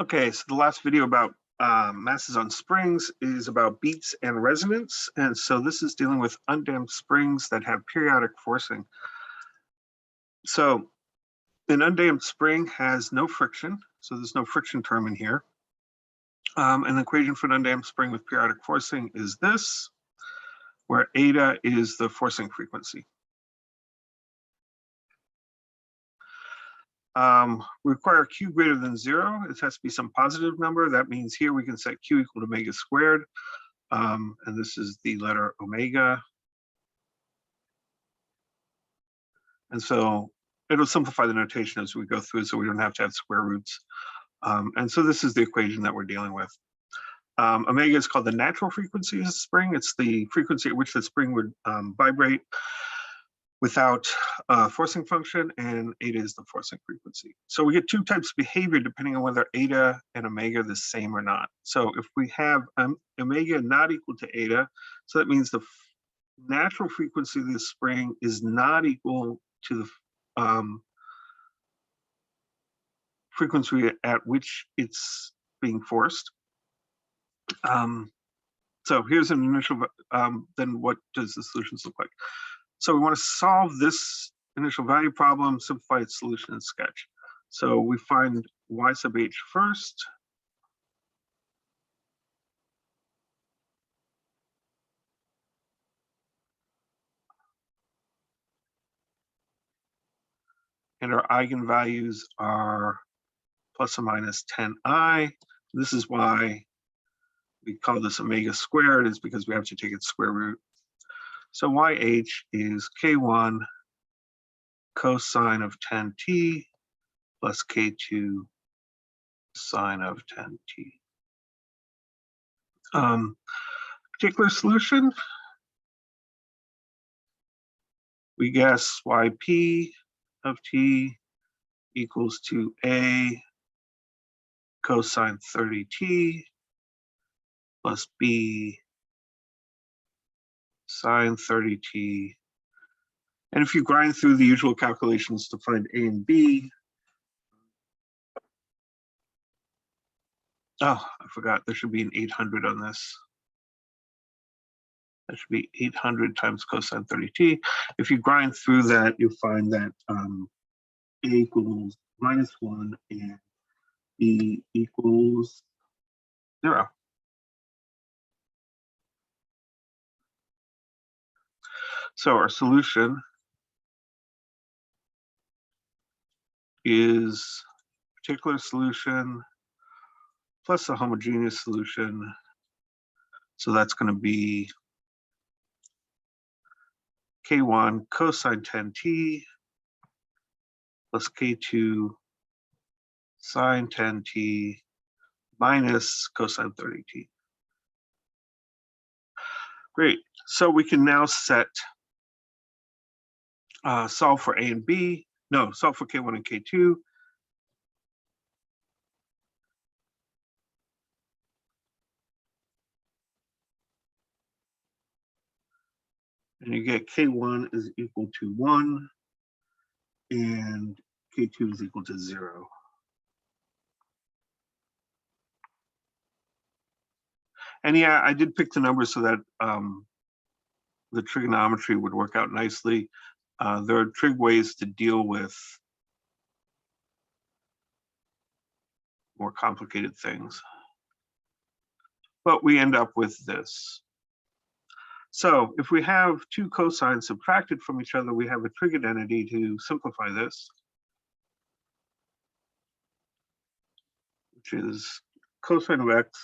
Okay, so the last video about masses on springs is about beats and resonance. And so this is dealing with undamped springs that have periodic forcing. So an undamped spring has no friction. So there's no friction term in here. And the equation for an undamped spring with periodic forcing is this, where eta is the forcing frequency. We require Q greater than 0. It has to be some positive number. That means here we can set Q equal to omega squared. And this is the letter omega. And so it'll simplify the notation as we go through so we don't have to have square roots. And so this is the equation that we're dealing with. Omega is called the natural frequency of the spring. It's the frequency at which the spring would vibrate without a forcing function, and eta is the forcing frequency. So we get two types of behavior depending on whether eta and omega are the same or not. So if we have omega not equal to eta, so that means the natural frequency of the spring is not equal to the frequency at which it's being forced. So here's an initial, then what does the solutions look like? So we want to solve this initial value problem, simplify its solution in sketch. So we find y sub h first. And our eigenvalues are plus or minus 10i. This is why we call this omega squared, is because we have to take its square root. So yh is k1 cosine of 10t plus k2 sine of 10t. Particular solution, we guess yp of t equals to a cosine 30t plus b sine 30t. And if you grind through the usual calculations to find a and b, oh, I forgot, there should be an 800 on this. That should be 800 times cosine 30t. If you grind through that, you'll find that a equals -1 and b equals 0. So our solution is particular solution plus a homogeneous solution. So that's going to be k1 cosine 10t plus k2 sine 10t minus cosine 30t. Great. So we can now set solve for a and b. No, solve for k1 and k2. And you get k1 is equal to 1 and k2 is equal to 0. And yeah, I did pick the numbers so that the trigonometry would work out nicely. There are trig ways to deal with more complicated things. But we end up with this. So if we have two cosines subtracted from each other, we have a trig identity to simplify this, which is cosine of x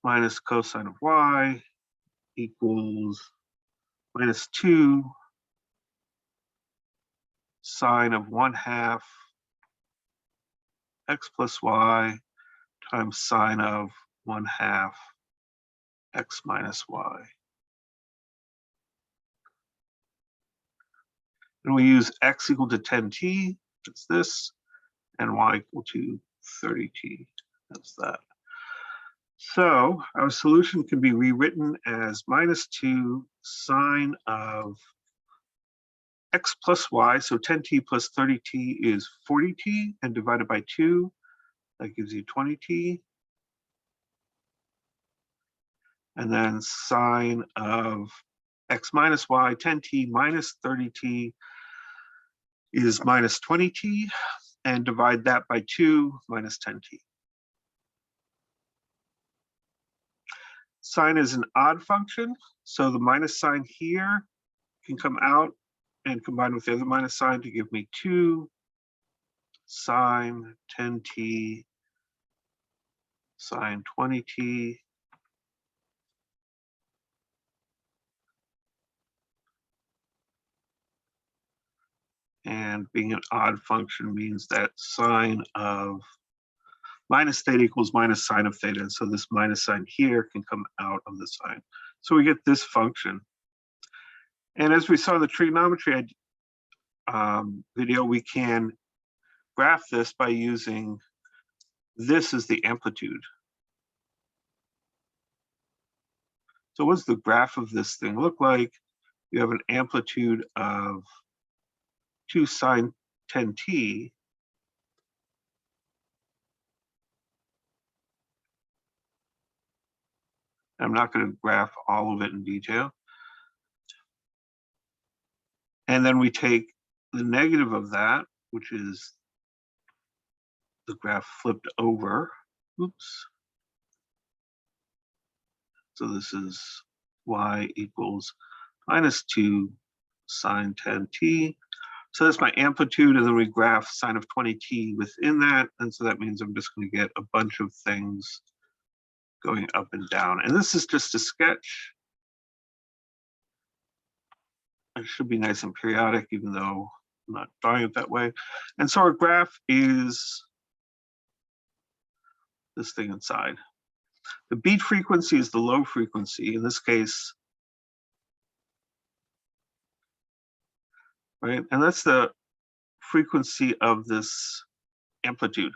minus cosine of y equals -2 sine of 1/2 x plus y times sine of 1/2 x minus y. And we use x equal to 10t, that's this, and y equal to 30t, that's that. So our solution can be rewritten as -2 sine of x plus y, so 10t plus 30t is 40t, and divided by 2, that gives you 20t. And then sine of x minus y, 10t minus 30t is minus 20t, and divide that by 2, minus 10t. Sine is an odd function, so the minus sign here can come out and combine with the other minus sign to give me 2 sine 10t sine 20t and being an odd function means that sine of minus theta equals minus sine of theta. And so this minus sign here can come out of the sign. So we get this function. And as we saw in the trigonometry video, we can graph this by using this as the amplitude. So what's the graph of this thing look like? You have an amplitude of 2 sine 10t. I'm not going to graph all of it in detail. And then we take the negative of that, which is the graph flipped over. Oops. So this is y equals minus 2 sine 10t. So that's my amplitude, and then we graph sine of 20t within that. And so that means I'm just going to get a bunch of things going up and down. And this is just a sketch. It should be nice and periodic, even though I'm not drawing it that way. And so our graph is this thing inside. The beat frequency is the low frequency, in this case, right? And that's the frequency of this amplitude.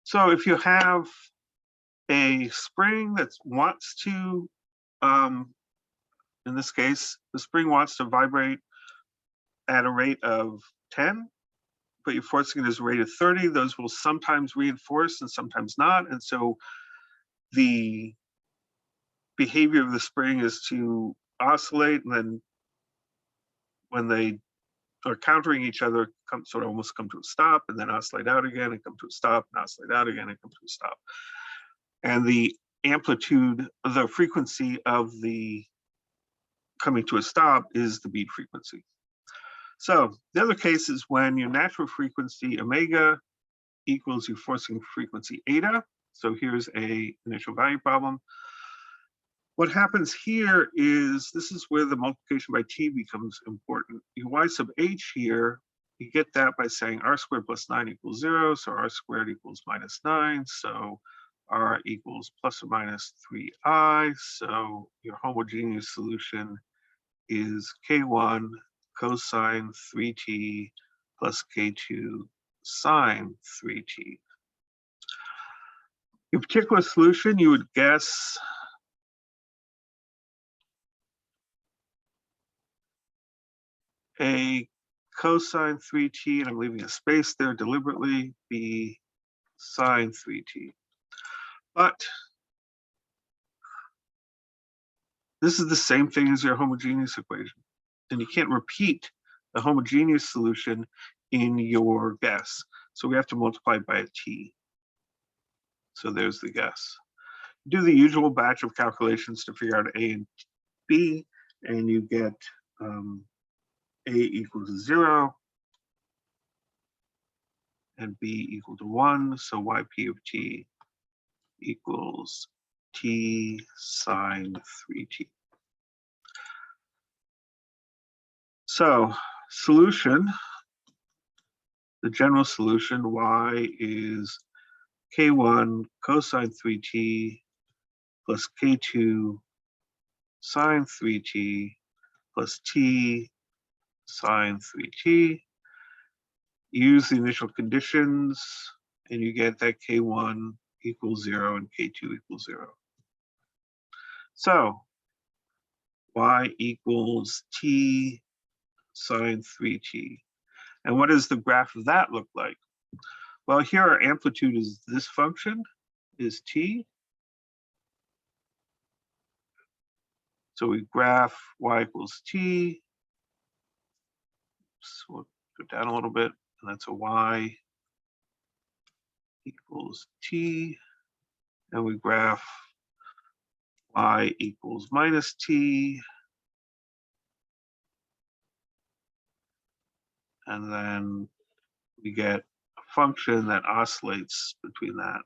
So if you have a spring that wants to, in this case, the spring wants to vibrate at a rate of 10, but you're forcing it at a rate of 30, those will sometimes reinforce and sometimes not. And so the behavior of the spring is to oscillate, and then when they are countering each other, sort of almost come to a stop, and then oscillate out again and come to a stop, and oscillate out again and come to a stop. And the amplitude, the frequency of the coming to a stop is the beat frequency. So the other case is when your natural frequency omega equals your forcing frequency eta. So here's a initial value problem. What happens here is, this is where the multiplication by t becomes important. Your y sub h here, you get that by saying r squared plus 9 equals 0. So r squared equals minus 9. So r equals plus or minus 3i. So your homogeneous solution is k1 cosine 3t plus k2 sine 3t. Your particular solution, you would guess a cosine 3t, and I'm leaving a space there deliberately, be sine 3t. But this is the same thing as your homogeneous equation. And you can't repeat the homogeneous solution in your guess. So we have to multiply by a t. So there's the guess. Do the usual batch of calculations to figure out a and b, and you get a equals 0 and b equal to 1. So yp of t equals t sine 3t. So solution, the general solution, y is k1 cosine 3t plus k2 sine 3t plus t sine 3t. Use the initial conditions, and you get that k1 equals 0 and k2 equals 0. So y equals t sine 3t. And what does the graph of that look like? Well, here our amplitude is this function, is t. So we graph y equals t. So we'll go down a little bit, and that's a y equals t. And we graph y equals minus t. And then we get a function that oscillates between that.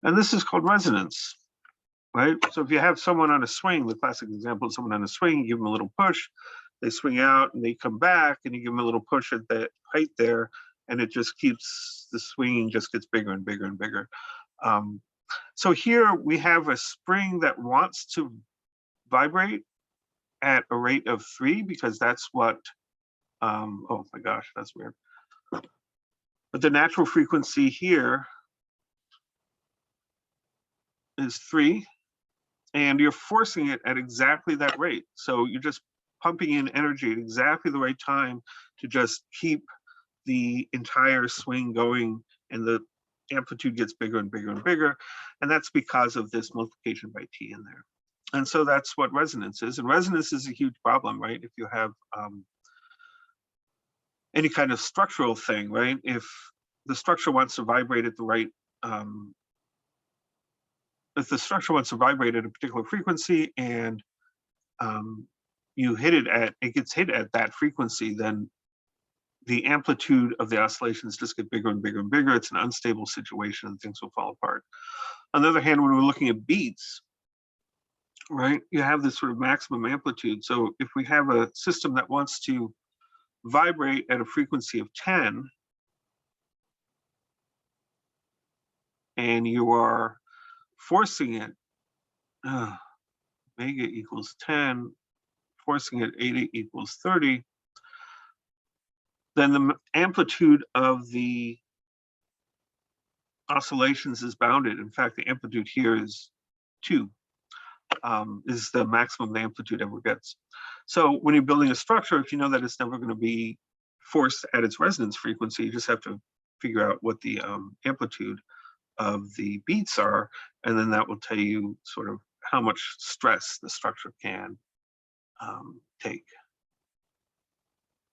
And this is called resonance, right? So if you have someone on a swing, the classic example is someone on a swing, you give them a little push, they swing out and they come back, and you give them a little push at the height there, and it just keeps, the swinging just gets bigger and bigger and bigger. So here we have a spring that wants to vibrate at a rate of 3, because that's what, oh my gosh, that's weird. But the natural frequency here is 3, and you're forcing it at exactly that rate. So you're just pumping in energy at exactly the right time to just keep the entire swing going, and the amplitude gets bigger and bigger and bigger. And that's because of this multiplication by t in there. And so that's what resonance is. And resonance is a huge problem, right? If you have any kind of structural thing, right? If the structure wants to vibrate at the right, if the structure wants to vibrate at a particular frequency, and you hit it at, it gets hit at that frequency, then the amplitude of the oscillations just get bigger and bigger and bigger. It's an unstable situation, and things will fall apart. On the other hand, when we're looking at beats, right, you have this sort of maximum amplitude. So if we have a system that wants to vibrate at a frequency of 10, and you are forcing it, omega equals 10, forcing it 80 equals 30, then the amplitude of the oscillations is bounded. In fact, the amplitude here is 2, is the maximum the amplitude ever gets. So when you're building a structure, if you know that it's never going to be forced at its resonance frequency, you just have to figure out what the amplitude of the beats are, and then that will tell you sort of how much stress the structure can take.